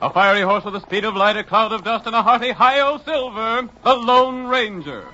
A fiery horse with the speed of light, a cloud of dust, and a hearty hi-yo silver, the Lone Ranger.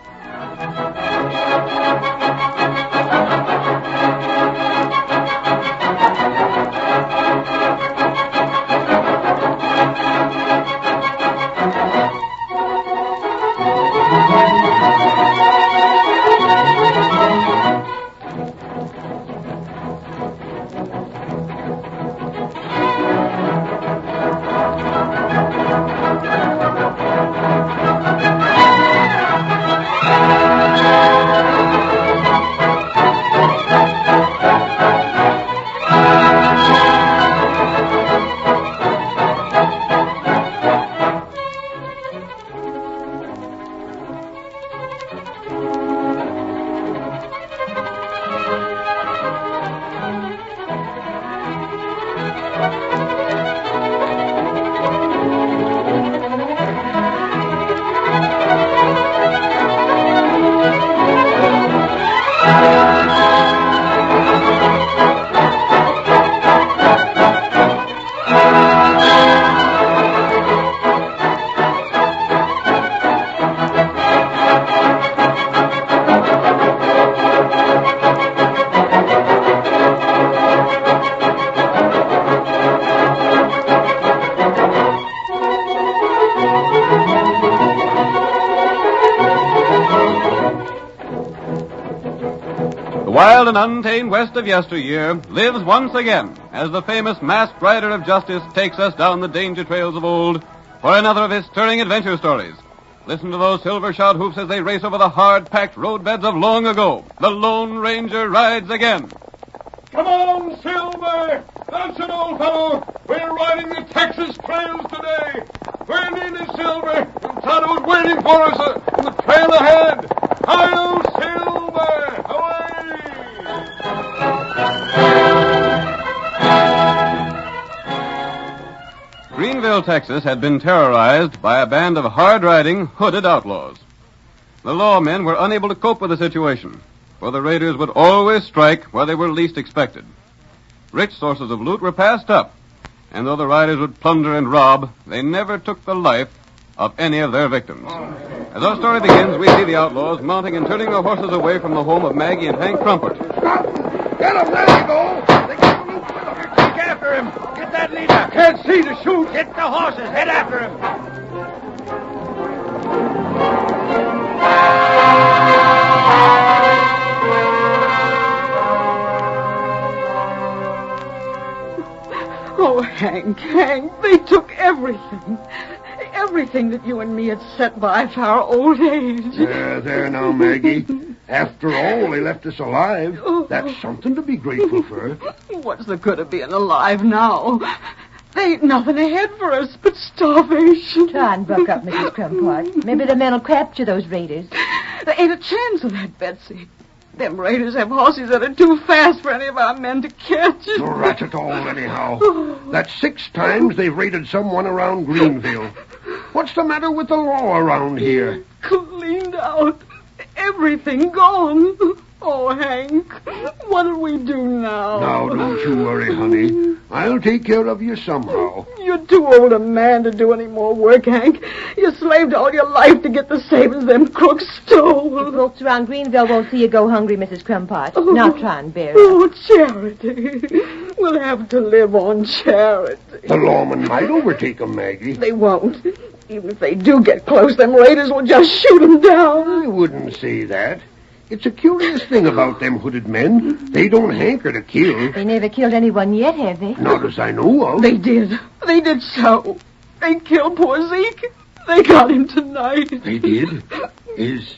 The wild and untamed West of yesteryear lives once again as the famous masked rider of justice takes us down the danger trails of old for another of his stirring adventure stories. Listen to those silver-shod hoofs as they race over the hard-packed roadbeds of long ago. The Lone Ranger rides again. Come on, Silver! That's it, old fellow! We're riding the Texas trails today! We're nearly Silver, and Tonto's waiting for us on the trail ahead! Hi-yo, Silver! Away! Greenville, Texas had been terrorized by a band of hard-riding, hooded outlaws. The lawmen were unable to cope with the situation, for the raiders would always strike where they were least expected. Rich sources of loot were passed up, and though the riders would plunder and rob, they never took the life of any of their victims. As our story begins, we see the outlaws mounting and turning their horses away from the home of Maggie and Hank Crumpet. Stop! Get him! There you go! They got the loop with him. Take after him! Get that leader! Can't see to shoot! Get the horses! Head after him! Oh, Hank, they took everything. Everything that you and me had set by for our old age. There now, Maggie. After all, they left us alive. That's something to be grateful for. What's the good of being alive now? There ain't nothing ahead for us but starvation. Try and buck up, Mrs. Crumpart. Maybe the men will capture those raiders. There ain't a chance of that, Betsy. Them raiders have horses that are too fast for any of our men to catch. No rat at all, anyhow. That's 6 times they've raided someone around Greenville. What's the matter with the law around here? Cleaned out. Everything gone. Oh, Hank, what'll we do now? Now, don't you worry, honey. I'll take care of you somehow. You're too old a man to do any more work, Hank. You slaved all your life to get the savings them crooks stole. The folks around Greenville won't see you go hungry, Mrs. Crumpart. Now try and bear it. Oh, charity. We'll have to live on charity. The lawmen might overtake 'em, Maggie. They won't. Even if they do get close, them raiders will just shoot 'em down. I wouldn't say that. It's a curious thing about them hooded men. They don't hanker to kill. They never killed anyone yet, have they? Not as I know of. They did. They did so. They killed poor Zeke. They got him tonight. They did? Is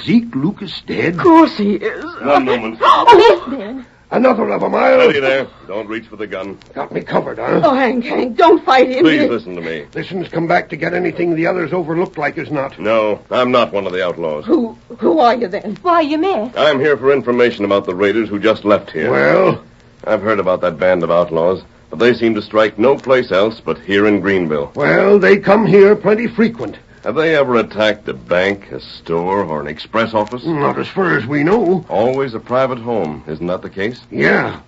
Zeke Lucas dead? Of course he is. One moment. Oh, Yes, Ben. Another of 'em, Steady there. Don't reach for the gun. Got me covered, huh? oh, Hank, don't fight him. Please listen to me. Listen's come back to get anything the others overlooked like as not. No, I'm not one of the outlaws. Who are you then? Why, you missed. I'm here for information about the raiders who just left here. Well, I've heard about that band of outlaws, but they seem to strike no place else but here in Greenville. they come here plenty frequent. Have they ever attacked a bank, a store, or an express office? Not as far as we know. Always a private home, isn't that the case? Yeah.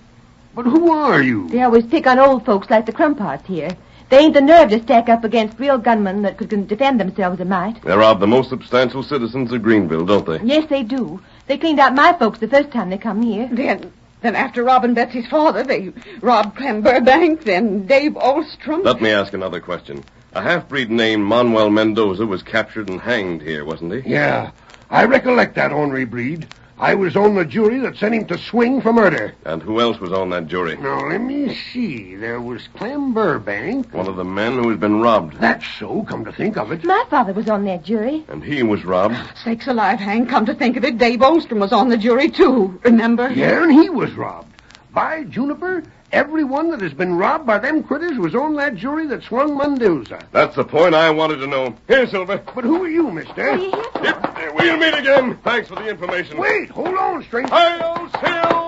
But who are you? They always pick on old folks like the Crumparts here. They ain't the nerve to stack up against real gunmen that could defend themselves a mite. They rob the most substantial citizens of Greenville, don't they? Yes, they do. They cleaned out my folks the first time they come here. Then after robbing Betsy's father, they robbed Clem Burbank, then Dave Olstrom. Let me ask another question. A half-breed named Manuel Mendoza was captured and hanged here, wasn't he? Yeah, I recollect that ornery breed. I was on the jury that sent him to swing for murder. And who else was on that jury? Now, let me see. There was Clem Burbank. One of the men who had been robbed. That's so, come to think of it. My father was on that jury. And he was robbed. Sakes alive, Hank, come to think of it, Dave Olstrom was on the jury, too. Remember? Yeah, and he was robbed. By Juniper, everyone that has been robbed by them critters was on that jury that swung Mendoza. That's the point I wanted to know. Here, Silver. But who are you, mister? What are you here for? Yep, we'll meet again. Thanks for the information. Wait, hold on, stranger. Hi-yo, Silver!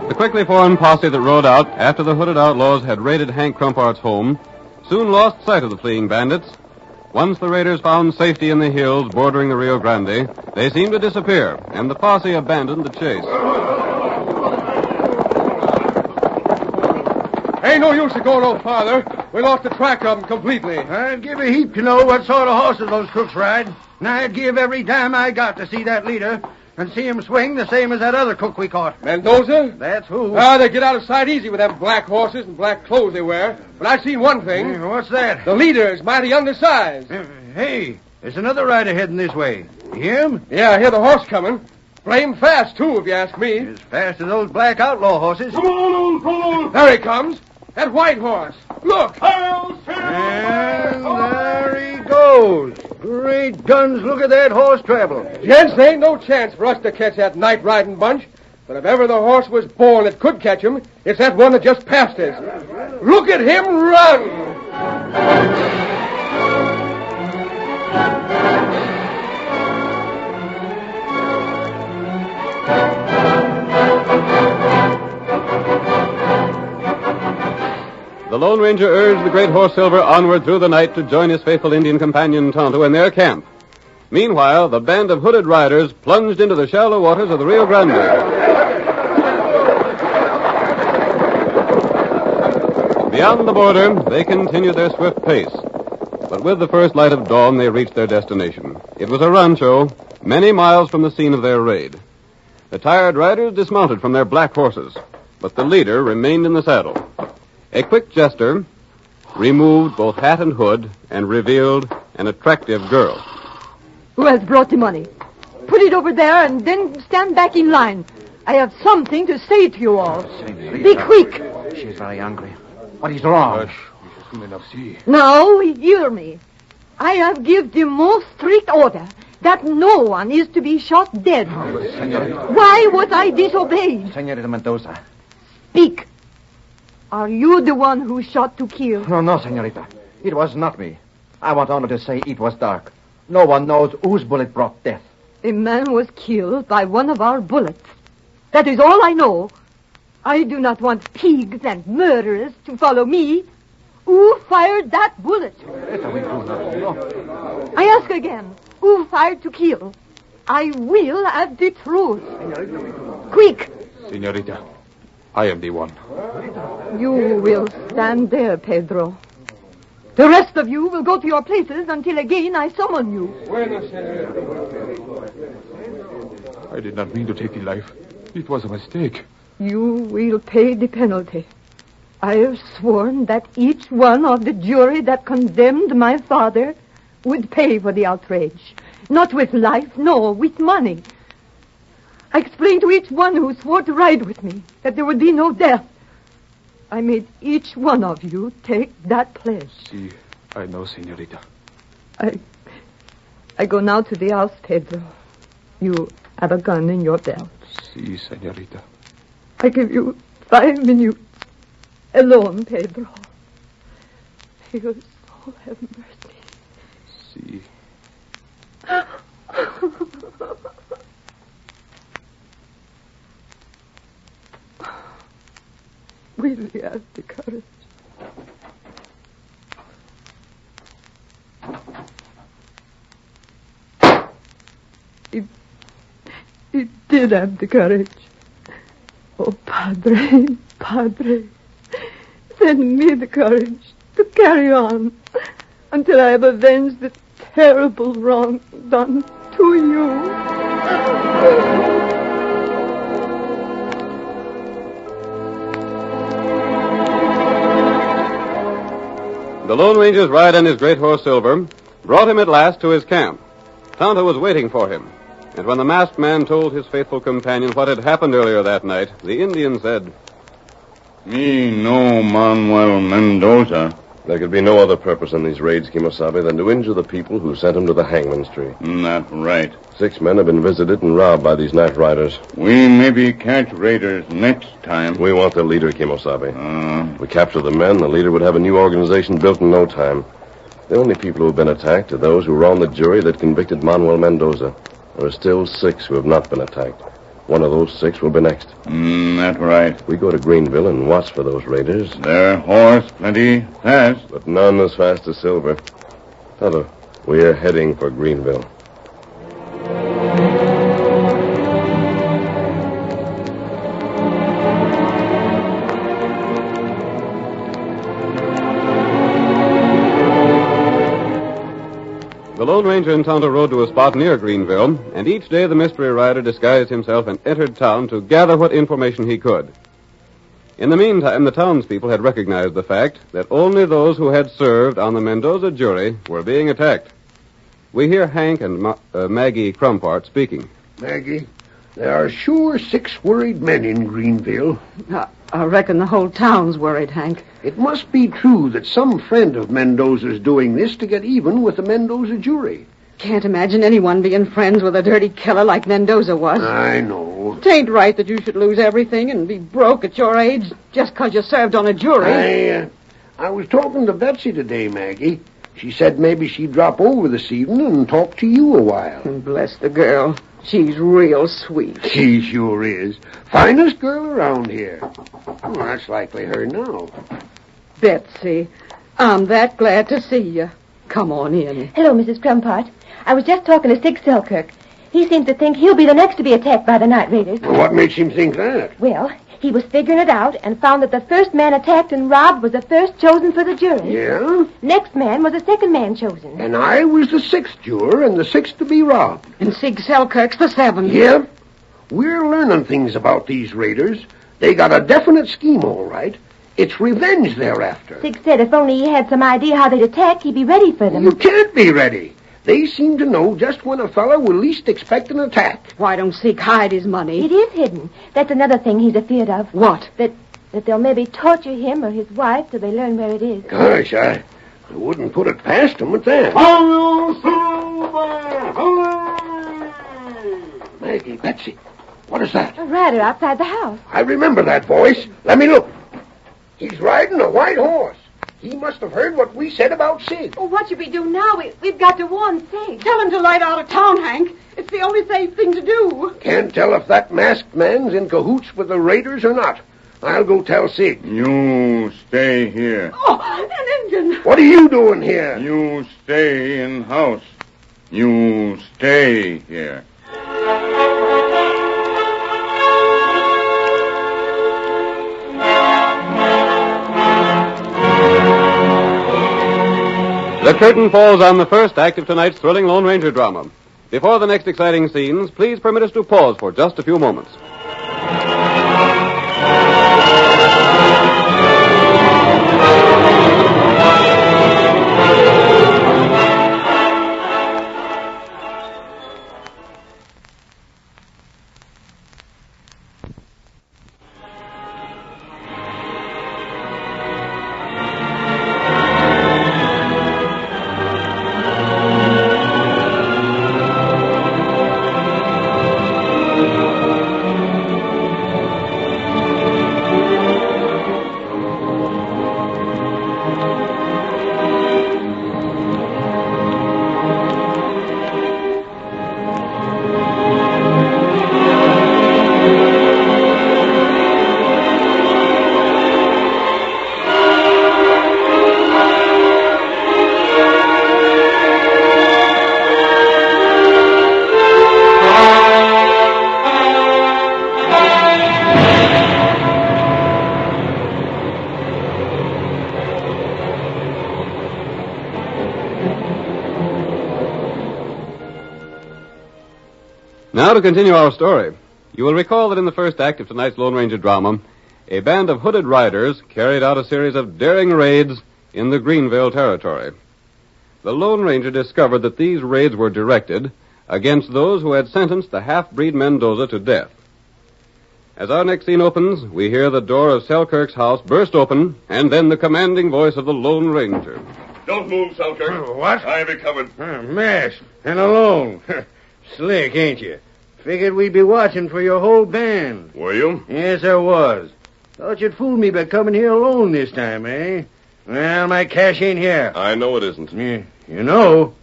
The quickly formed posse that rode out after the hooded outlaws had raided Hank Crumpart's home soon lost sight of the fleeing bandits. Once the raiders found safety in the hills bordering the Rio Grande, they seemed to disappear, and the posse abandoned the chase. Ain't no use to go no farther. We lost the track of them completely. I'd give a heap to know what sort of horses those crooks ride. And I'd give every dime I got to see that leader and see him swing the same as that other crook we caught. Mendoza? That's who. They get out of sight easy with them black horses and black clothes they wear. But I've seen one thing. What's that? The leader is mighty undersized. Hey, there's another rider heading this way. You hear him? Yeah, I hear the horse coming. Blame fast, too, if you ask me. As fast as those black outlaw horses. Come on, old fellow. There he comes. That white horse. Look. And there he goes. Great guns, look at that horse travel. Gents, there ain't no chance for us to catch that night-riding bunch. But if ever the horse was born that could catch him, it's that one that just passed us. Look at him run! The Lone Ranger urged the great horse Silver onward through the night to join his faithful Indian companion Tonto in their camp. Meanwhile, the band of hooded riders plunged into the shallow waters of the Rio Grande. Beyond the border, they continued their swift pace. But with the first light of dawn, they reached their destination. It was a rancho, many miles from the scene of their raid. The tired riders dismounted from their black horses, but the leader remained in the saddle. A quick gesture removed both hat and hood and revealed an attractive girl. Who has brought the money? Put it over there and then stand back in line. I have something to say to you all. Be quick. She is very angry. What is wrong? Now, hear me. I have given the most strict order that no one is to be shot dead. Why was I disobeyed? Senorita Mendoza. Speak. Are you the one who shot to kill? No, senorita. It was not me. I want honor to say it was dark. No one knows whose bullet brought death. A man was killed by one of our bullets. That is all I know. I do not want pigs and murderers to follow me. Who fired that bullet? I ask again, who fired to kill? I will have the truth. Quick! Senorita, I am the one. You will stand there, Pedro. The rest of you will go to your places until again I summon you. I did not mean to take the life. It was a mistake. You will pay the penalty. I have sworn that each one of the jury that condemned my father would pay for the outrage. Not with life, no, with money. I explained to each one who swore to ride with me that there would be no death. I made each one of you take that pledge. See, I know, senorita. I go now to the house, Pedro. You have a gun in your belt. See, senorita. I give you 5 minutes alone, Pedro. May your soul have mercy. See. Will you have the courage? He did have the courage. Oh, Padre, send me the courage to carry on until I have avenged the terrible wrong done to you. The Lone Ranger's ride on his great horse Silver brought him at last to his camp. Tonto was waiting for him, and when the masked man told his faithful companion what had happened earlier that night, the Indian said, Me no Manuel Mendoza. There could be no other purpose in these raids, Kimosabe, than to injure the people who sent him to the hangman's tree. That right. 6 men have been visited and robbed by these night riders. We maybe catch raiders next time. We want the leader, Kimosabe. If we capture the men, the leader would have a new organization built in no time. The only people who have been attacked are those who were on the jury that convicted Manuel Mendoza. There are still 6 who have not been attacked. One of those 6 will be next. That right. We go to Greenville and watch for those raiders. Their horse plenty fast. But none as fast as Silver. Tonto, we're heading for Greenville. The Lone Ranger and Tonto rode to a spot near Greenville, and each day the mystery rider disguised himself and entered town to gather what information he could. In the meantime, the townspeople had recognized the fact that only those who had served on the Mendoza jury were being attacked. We hear Hank and Maggie Crumpart speaking. Maggie, there are sure 6 worried men in Greenville. I reckon the whole town's worried, Hank. It must be true that some friend of Mendoza's doing this to get even with the Mendoza jury. Can't imagine anyone being friends with a dirty killer like Mendoza was. I know. It ain't right that you should lose everything and be broke at your age just 'cause you served on a jury. I was talking to Betsy today, Maggie. She said maybe she'd drop over this evening and talk to you a while. Bless the girl. She's real sweet. She sure is. Finest girl around here. Oh, that's likely her now. Betsy, I'm that glad to see you. Come on in. Hello, Mrs. Crumpart. I was just talking to Sig Selkirk. He seems to think he'll be the next to be attacked by the night raiders. What makes him think that? Well, he was figuring it out and found that the first man attacked and robbed was the first chosen for the jury. Yeah? Next man was the second man chosen. And I was the 6th juror and the 6th to be robbed. And Sig Selkirk's the 7th. Yep. We're learning things about these raiders. They got a definite scheme, all right. It's revenge they're after. Sig said if only he had some idea how they'd attack, he'd be ready for them. You can't be ready. They seem to know just when a fellow will least expect an attack. Why don't Sig hide his money? It is hidden. That's another thing he's afeard of. What? That they'll maybe torture him or his wife till they learn where it is. Gosh, I wouldn't put it past them at that. Hello, Silver! Hooray! Maggie, Betsy, what is that? A rider outside the house. I remember that voice. Let me look. He's riding a white horse. He must have heard what we said about Sig. Well, what should we do now? We've got to warn Sig. Tell him to light out of town, Hank. It's the only safe thing to do. Can't tell if that masked man's in cahoots with the raiders or not. I'll go tell Sig. You stay here. Oh, an Indian. What are you doing here? You stay in house. You stay here. The curtain falls on the first act of tonight's thrilling Lone Ranger drama. Before the next exciting scenes, please permit us to pause for just a few moments. Now to continue our story. You will recall that in the first act of tonight's Lone Ranger drama, a band of hooded riders carried out a series of daring raids in the Greenville territory. The Lone Ranger discovered that these raids were directed against those who had sentenced the half-breed Mendoza to death. As our next scene opens, we hear the door of Selkirk's house burst open, and then the commanding voice of the Lone Ranger. Don't move, Selkirk. What? I have you covered. Masked and alone. Slick, ain't you? Figured we'd be watching for your whole band. Were you? Yes, I was. Thought you'd fool me by coming here alone this time, eh? Well, my cash ain't here. I know it isn't. You know?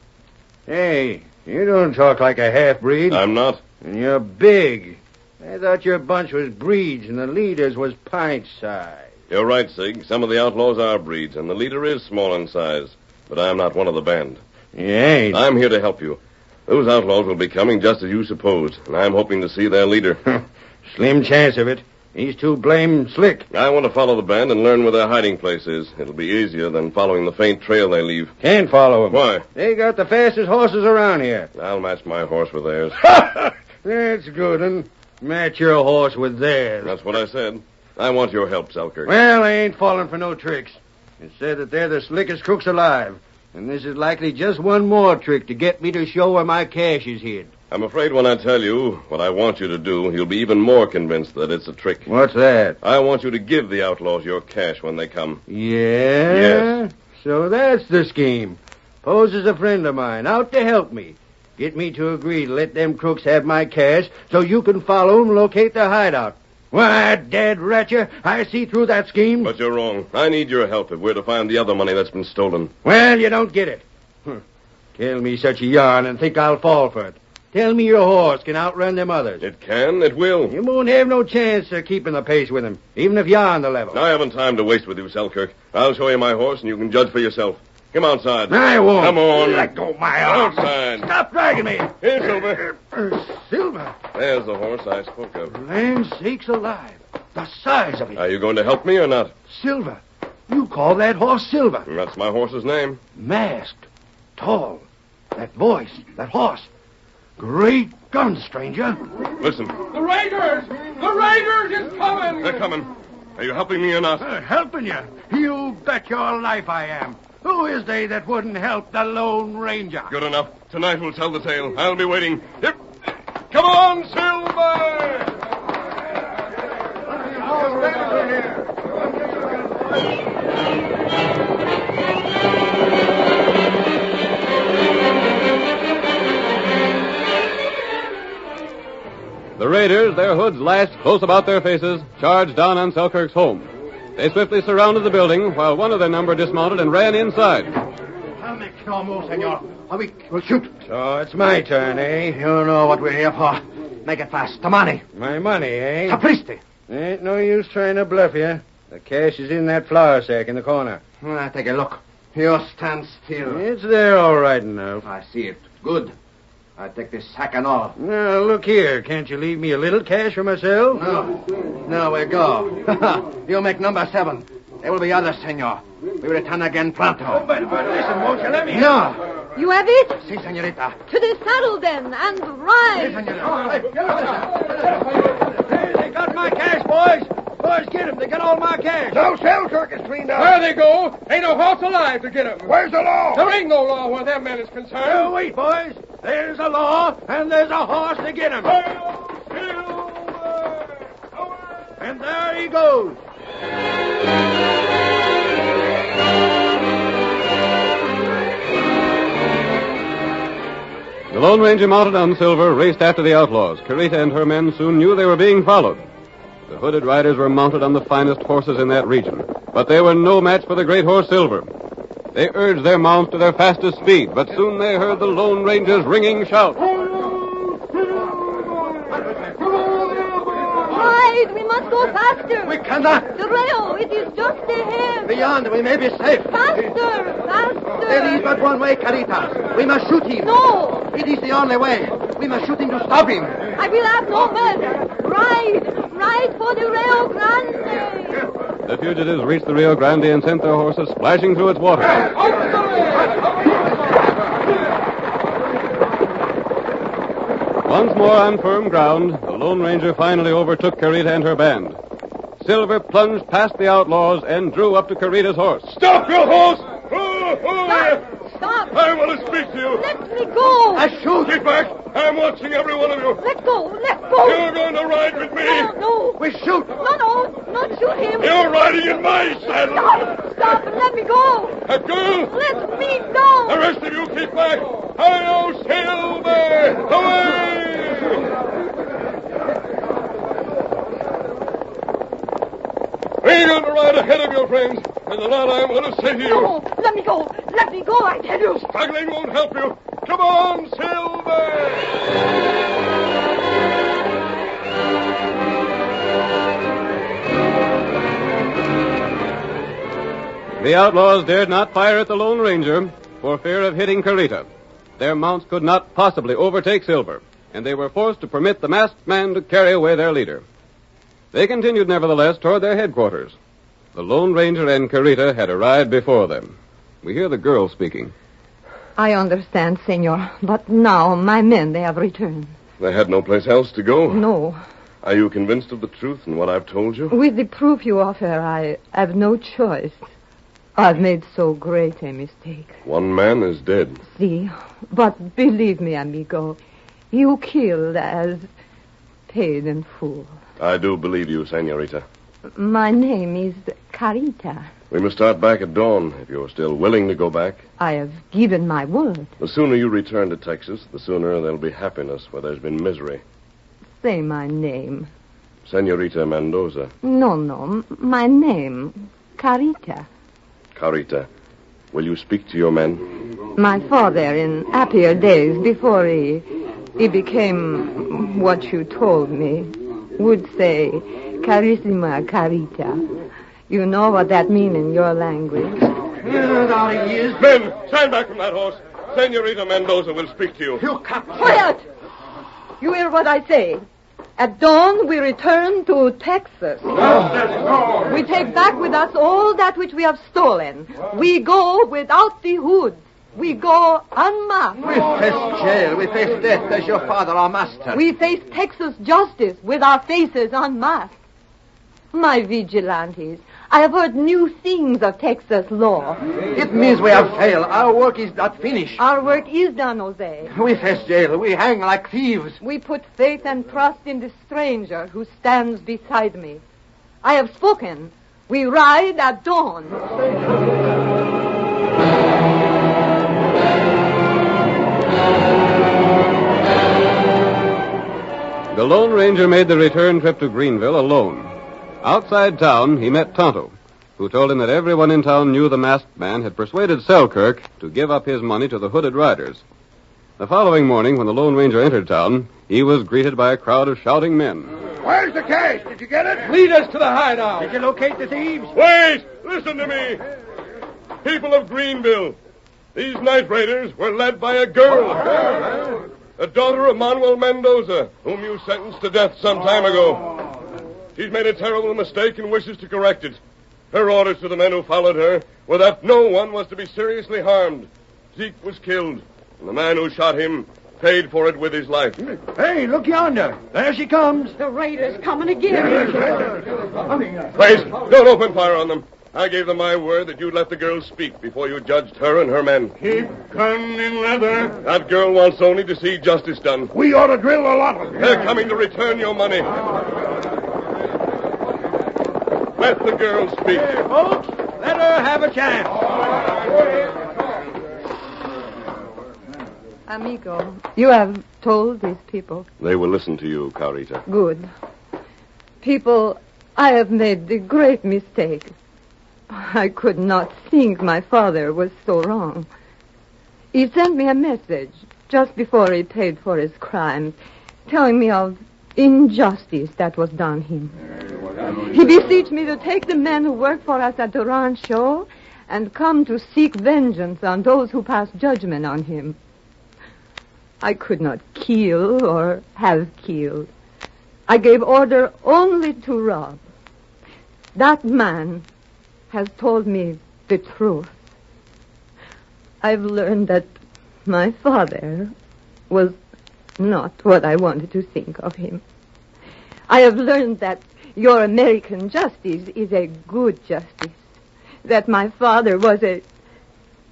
Hey, you don't talk like a half-breed. I'm not. And you're big. I thought your bunch was breeds and the leaders was pint-sized. You're right, Sig. Some of the outlaws are breeds, and the leader is small in size. But I'm not one of the band. You ain't. I'm here to help you. Those outlaws will be coming just as you supposed, and I'm hoping to see their leader. Slim chance of it. He's too blame slick. I want to follow the band and learn where their hiding place is. It'll be easier than following the faint trail they leave. Can't follow 'em. Why? They got the fastest horses around here. I'll match my horse with theirs. That's good, and match your horse with theirs. That's what I said. I want your help, Selkirk. Well, I ain't falling for no tricks. It said that they're the slickest crooks alive. And this is likely just one more trick to get me to show where my cash is hid. I'm afraid when I tell you what I want you to do, you'll be even more convinced that it's a trick. What's that? I want you to give the outlaws your cash when they come. Yeah? Yes. So that's the scheme. Pose as a friend of mine, out to help me. Get me to agree to let them crooks have my cash so you can follow 'em and locate their hideout. Why, dead wretcher, I see through that scheme. But you're wrong. I need your help if we're to find the other money that's been stolen. Well, you don't get it. Tell me such a yarn and think I'll fall for it. Tell me your horse can outrun them others. It can, it will. You won't have no chance of keeping the pace with him, even if you're on the level. I haven't time to waste with you, Selkirk. I'll show you my horse, and you can judge for yourself. Come outside. I won't. Come on. Let go my arm. Outside. Stop dragging me. Here, Silver. Silver. There's the horse I spoke of. Land sakes alive. The size of it. Are you going to help me or not? Silver. You call that horse Silver. That's my horse's name. Masked. Tall. That voice. That horse. Great gun, stranger. Listen. The Raiders! The Raiders is coming! They're coming. Are you helping me or not? Helping you? You bet your life I am. Who is they that wouldn't help the Lone Ranger? Good enough. Tonight we'll tell the tale. I'll be waiting. Yep. Come on, Silver! The raiders, their hoods lashed close about their faces, charged down on Selkirk's home. They swiftly surrounded the building, while one of their number dismounted and ran inside. I'll make no move, senor, or we'll shoot. So it's my turn, eh? You know what we're here for. Make it fast. The money. My money, eh? Sapristi. Ain't no use trying to bluff you. The cash is in that flour sack in the corner. Take a look. You stand still. It's there all right enough. I see it. Good. I take this sack and all. Now, look here. Can't you leave me a little cash for myself? No, we go. You make number 7. There will be others, senor. We return again pronto. But listen, won't you let me? No. You have it? Si, senorita. To the saddle, then, and ride. They got my cash, boys. Boys, get them. They got all my cash. No, Selkirk is cleaned out. There they go. Ain't no horse alive to get 'em. Where's the law? There ain't no law where that man is concerned. Wait, boys. There's a law, and there's a horse to get him. And there he goes. The Lone Ranger, mounted on Silver, raced after the outlaws. Carita and her men soon knew they were being followed. The hooded riders were mounted on the finest horses in that region, but they were no match for the great horse Silver. They urged their mounts to their fastest speed, but soon they heard the Lone Ranger's ringing shout. Ride! We must go faster. We cannot. The rail, it is just ahead. Beyond, we may be safe. Faster! Faster! There is but one way, Carita. We must shoot him. No! It is the only way. We must shoot him to stop him. I will have no mercy. Ride! Ride for the Rio Grande! The fugitives reached the Rio Grande and sent their horses splashing through its water. Once more on firm ground, the Lone Ranger finally overtook Carita and her band. Silver plunged past the outlaws and drew up to Carita's horse. Stop your horse! Stop! I want to speak to you. Let me go! Shoot! Get back! I'm watching every one of you. Let go! Let go! You're going to ride with me. No! We shoot! No! Not shoot him! You're riding in my saddle. Stop and let me go! That girl! Let me go! The rest of you keep back. Hi-yo, Silver! Away! We're going to ride ahead of your friends. There's a lot I want to say to you. No, let me go. Let me go, I tell you. Struggling won't help you. Come on, Silver! The outlaws dared not fire at the Lone Ranger for fear of hitting Carita. Their mounts could not possibly overtake Silver, and they were forced to permit the masked man to carry away their leader. They continued, nevertheless, toward their headquarters. The Lone Ranger and Carita had arrived before them. We hear the girl speaking. I understand, senor, but now my men, they have returned. They had no place else to go. No. Are you convinced of the truth in what I've told you? With the proof you offer, I have no choice. I've made so great a mistake. One man is dead. See, but believe me, amigo, you killed as paid in full. I do believe you, senorita. My name is Carita. We must start back at dawn, if you're still willing to go back. I have given my word. The sooner you return to Texas, the sooner there'll be happiness where there's been misery. Say my name. Senorita Mendoza. No, my name, Carita. Carita, will you speak to your men? My father, in happier days, before he became what you told me, would say, Carissima Carita. You know what that means in your language. Men, stand back from that horse. Senorita Mendoza will speak to you. Quiet! You hear what I say. At dawn, we return to Texas. We take back with us all that which we have stolen. We go without the hoods. We go unmasked. We face jail. We face death as your father, our master. We face Texas justice with our faces unmasked. My vigilantes, I have heard new things of Texas law. It means we have failed. Our work is not finished. Our work is done, Jose. We face jail. We hang like thieves. We put faith and trust in the stranger who stands beside me. I have spoken. We ride at dawn. The Lone Ranger made the return trip to Greenville alone. Outside town, he met Tonto, who told him that everyone in town knew the masked man had persuaded Selkirk to give up his money to the hooded riders. The following morning, when the Lone Ranger entered town, he was greeted by a crowd of shouting men. Where's the cash? Did you get it? Lead us to the hideout. Did you locate the thieves? Wait! Listen to me. People of Greenville, these night raiders were led by a girl. A daughter of Manuel Mendoza, whom you sentenced to death some time ago. She's made a terrible mistake and wishes to correct it. Her orders to the men who followed her were that no one was to be seriously harmed. Zeke was killed, and the man who shot him paid for it with his life. Hey, look yonder. There she comes. The raiders coming again. Wait, don't open fire on them. I gave them my word that you'd let the girl speak before you judged her and her men. Keep gun in leather. That girl wants only to see justice done. We ought to drill a lot of them. They're coming to return your money. Let the girl speak. Hey, folks, let her have a chance. Amigo, you have told these people. They will listen to you, Carita. Good. People, I have made the great mistake. I could not think my father was so wrong. He sent me a message just before he paid for his crimes, telling me of injustice that was done him. He beseeched me to take the men who work for us at the rancho and come to seek vengeance on those who passed judgment on him. I could not kill or have killed. I gave order only to rob. That man has told me the truth. I've learned that my father was not what I wanted to think of him. I have learned that your American justice is a good justice. That my father was a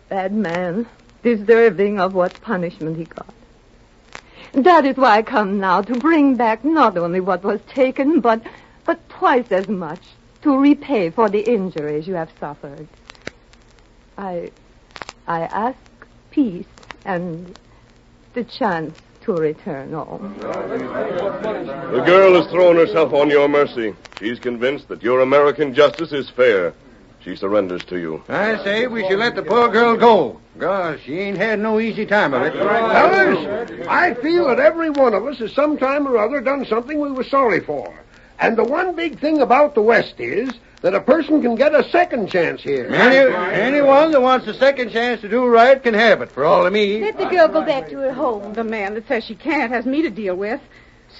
bad man, deserving of what punishment he got. That is why I come now to bring back not only what was taken, but twice as much to repay for the injuries you have suffered. I ask peace and the chance to return home. The girl has thrown herself on your mercy. She's convinced that your American justice is fair. She surrenders to you. I say we should let the poor girl go. Gosh, she ain't had no easy time of it. Fellas, I feel that every one of us has some time or other done something we were sorry for. And the one big thing about the West is that a person can get a second chance here. Anyone that wants a second chance to do right can have it, for all of me. Let the girl go back to her home. The man that says she can't has me to deal with.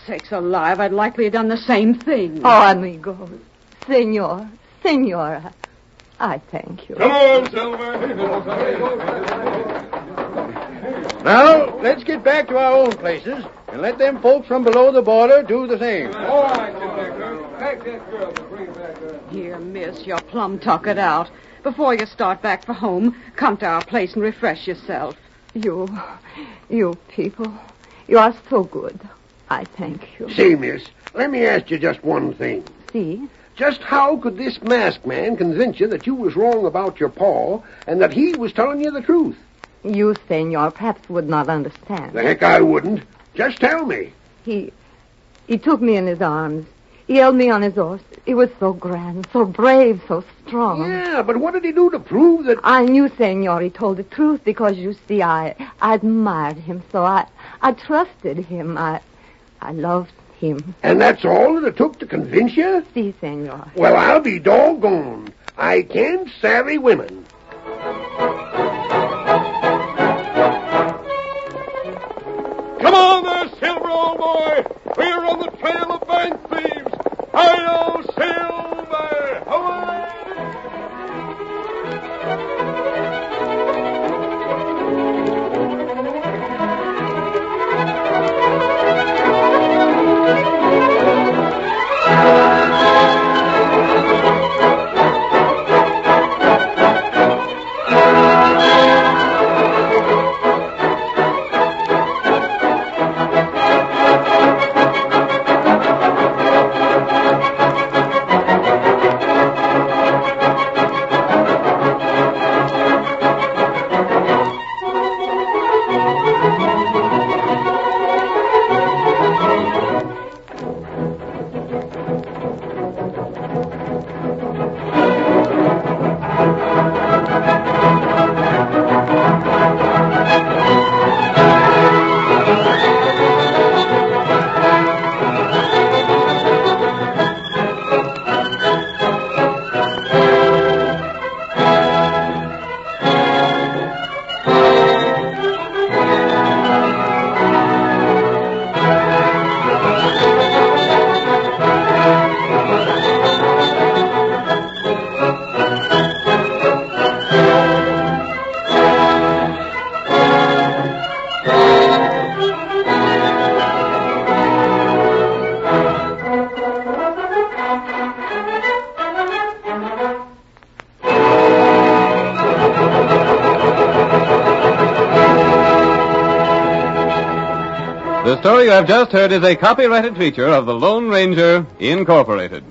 Sakes alive, I'd likely have done the same thing. Oh, amigo. Senora, I thank you. Come on, Silver. Now, let's get back to our own places and let them folks from below the border do the same. All right, back that girl. Bring her back there. Here, miss, you're plumb tuckered out. Before you start back for home, come to our place and refresh yourself. You people, you are so good. I thank you. Say, miss, let me ask you just one thing. See? Just how could this masked man convince you that you was wrong about your paw and that he was telling you the truth? You, senor, perhaps would not understand. The heck I wouldn't. Just tell me. He took me in his arms. He held me on his horse. He was so grand, so brave, so strong. Yeah, but what did he do to prove that... I knew, senor, he told the truth because, you see, I admired him, so I trusted him. I loved him. And that's all that it took to convince you? Si, senor. Well, I'll be doggone. I can't savvy women. Come on there, Silver, old boy. We're on the trail of bank thieves. Hi-yo, Silver! Away! The story you have just heard is a copyrighted feature of the Lone Ranger, Incorporated.